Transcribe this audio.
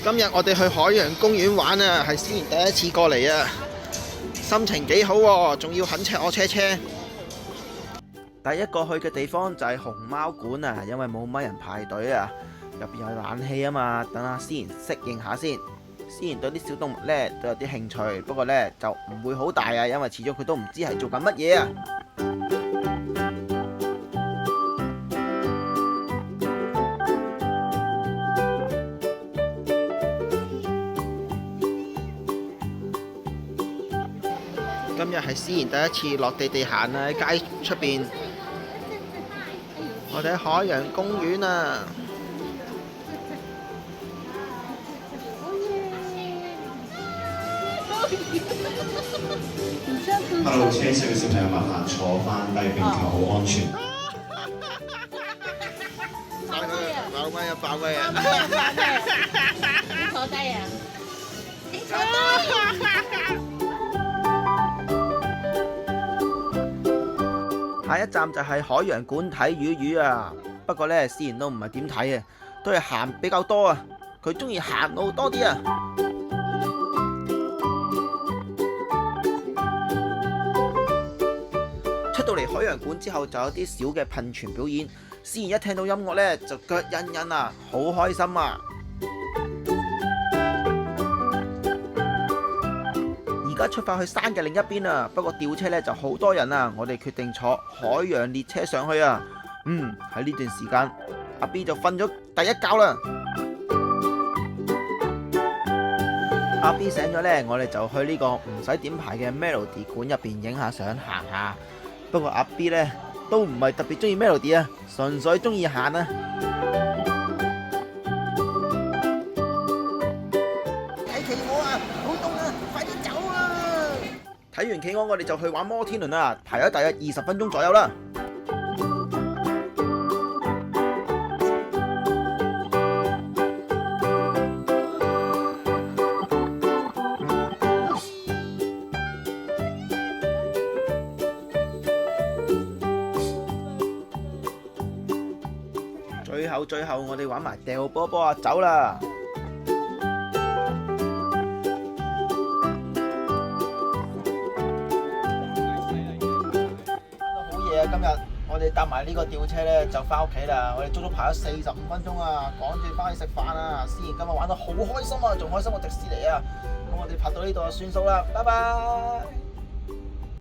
今日我哋去海洋公園玩啊，係思賢第一次過嚟啊，心情幾好喎，仲要肯赤我車車。第一個去嘅地方就係熊貓館啊，因為冇乜人排隊啊，入邊有冷氣啊嘛，等阿思賢適應下先。思賢對啲小動物呢都有啲興趣，不過呢就唔會好大啊，因為始終佢都唔知係做緊乜嘢啊。今日係思賢第一次落地行啊，喺街出邊。我哋喺海洋公園啊！ Hello， 車上嘅小朋友麻煩坐翻低並求好安全。爆咩啊！爆咩啊！你坐低啊！你坐低。下一站就係海洋館睇魚啊！不過呢，思賢都唔係點睇啊，都係行比較多啊。佢中意行路多啲啊！出到嚟海洋館之後，就有啲小嘅噴泉表演。思賢一聽到音樂呢，就腳印印啊，好開心啊！而家出發去山嘅另一邊啊，不過吊車呢就好多人啊，我哋決定坐海洋列車上去啊。喺呢段時間，阿 B 就瞓咗第一覺啦。阿 B 醒咗呢，我哋就去呢個唔使點牌嘅 Melody 館入邊影下相行下。不過阿 B 呢都唔係特別中意 Melody 啊，純粹中意行啊。睇完企鵝，我哋就去玩摩天輪啦，排咗大約20分鐘左右啦。最後我哋玩埋掉波波啊，走啦！今日我哋搭埋呢個吊車呢，就翻屋企啦。我哋足足排咗45分鐘啊，趕住翻去食飯啊。思賢今日玩得好開心啊，仲開心過迪士尼啊。咁我哋拍到呢度就算數啦，拜拜。